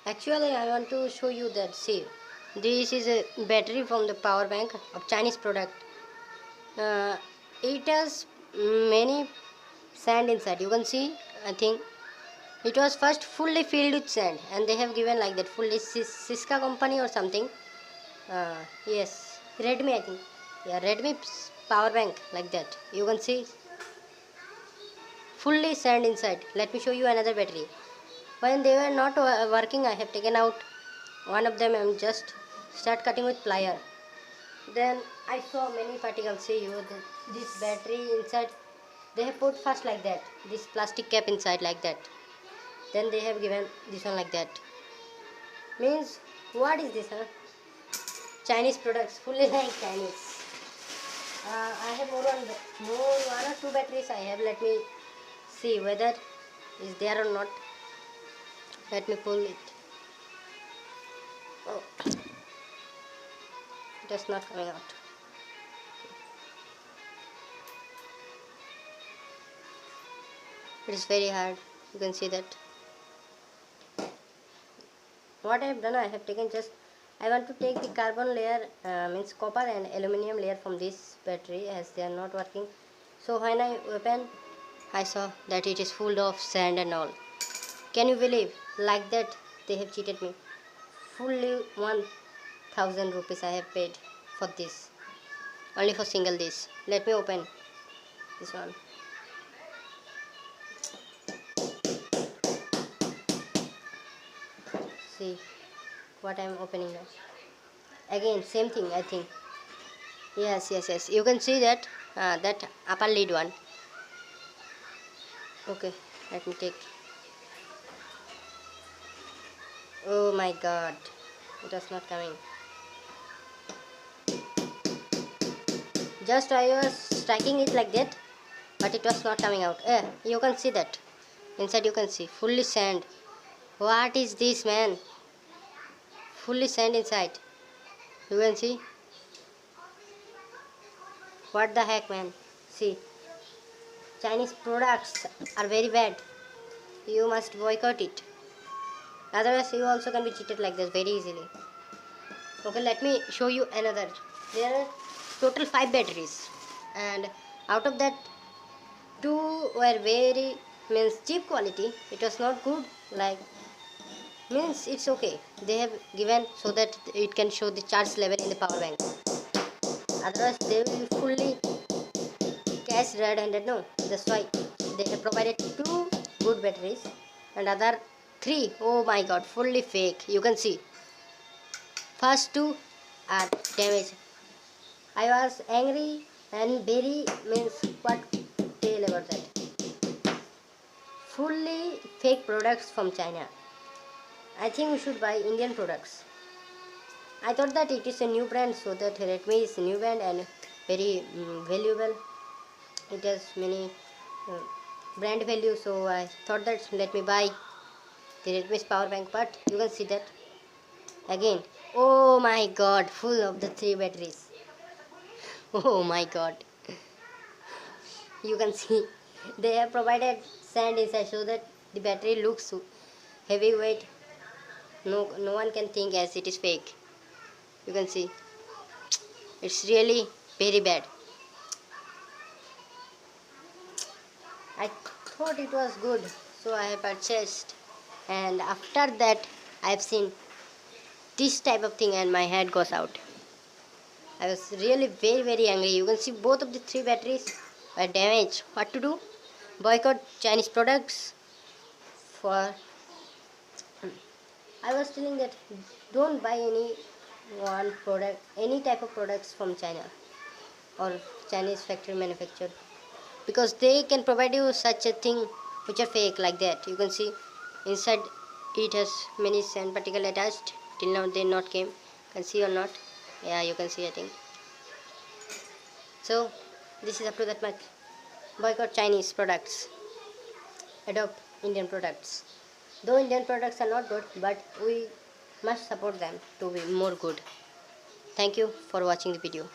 Actually, I want to show you that. See, this is a battery from the power bank of Chinese product. Uh, it has many sand inside. You can see. I think it was first fully filled with sand, and they have given like that fully Siska company or something. Yes, Redmi I think. Yeah, Redmi power bank like that. You can see fully sand inside. Let me show you another battery. When they were not working, I have taken out one of them and just start cutting with plier. Then I saw many particles. See you this battery inside. They have put first like that. This plastic cap inside like that. Then they have given this one like that. Means what is this? Huh? Chinese products, fully like Chinese. I have more one or two batteries. I have. Let me see whether is there or not. Let me pull it. Oh, it is not coming out. It is very hard. You can see that. What I have done, I have taken just. I want to take the carbon layer, means copper and aluminum layer from this battery as they are not working. So when I open, I saw that it is full of sand and all. Can you believe? Like that they have cheated me. Fully 1000 rupees I have paid for this. Only for single this. Let me open this one. See what I am opening now. Again same thing I think. Yes. You can see that that upper lid one. Okay, let me take. Oh my god, it was not coming. Just I was striking it like that, but it was not coming out. You can see that. Inside you can see fully sand. What is this, man? Fully sand inside. You can see. What the heck, man? See, Chinese products are very bad. You must boycott it. Otherwise, you also can be cheated like this very easily. Okay, let me show you another. There are total 5 batteries, and out of that, 2 were very means cheap quality. It was not good. Like means it's okay. They have given so that it can show the charge level in the power bank. Otherwise, they will be fully cash red-handed. No, that's why they have provided 2 good batteries and other 3. Oh my god, fully fake. You can see. First 2 are damaged. I was angry and very means what tell about that. Fully fake products from China. I think we should buy Indian products. I thought that it is a new brand, so that Redmi is a new brand and very valuable. It has many uh, brand value, so I thought that let me buy the Redmi's power bank. But you can see that again. Oh my god, full of the 3 batteries. Oh my god, you can see they have provided sand inside so that the battery looks heavyweight. No one can think as it is fake. You can see it's really very bad. I thought it was good, so I purchased, and after that I've seen this type of thing and my head goes out. I was really very angry. You can see both of the 3 batteries were damaged. What to do? Boycott Chinese products. For I was telling that don't buy any type of products from China or Chinese factory manufactured, because they can provide you such a thing which are fake like that. You can see inside it has many sand particle attached. Till now they not came. Can see or not? Yeah, you can see I think. So this is up to that much. Boycott Chinese products. Adopt Indian products. Though Indian products are not good, but we must support them to be more good. Thank you for watching the video.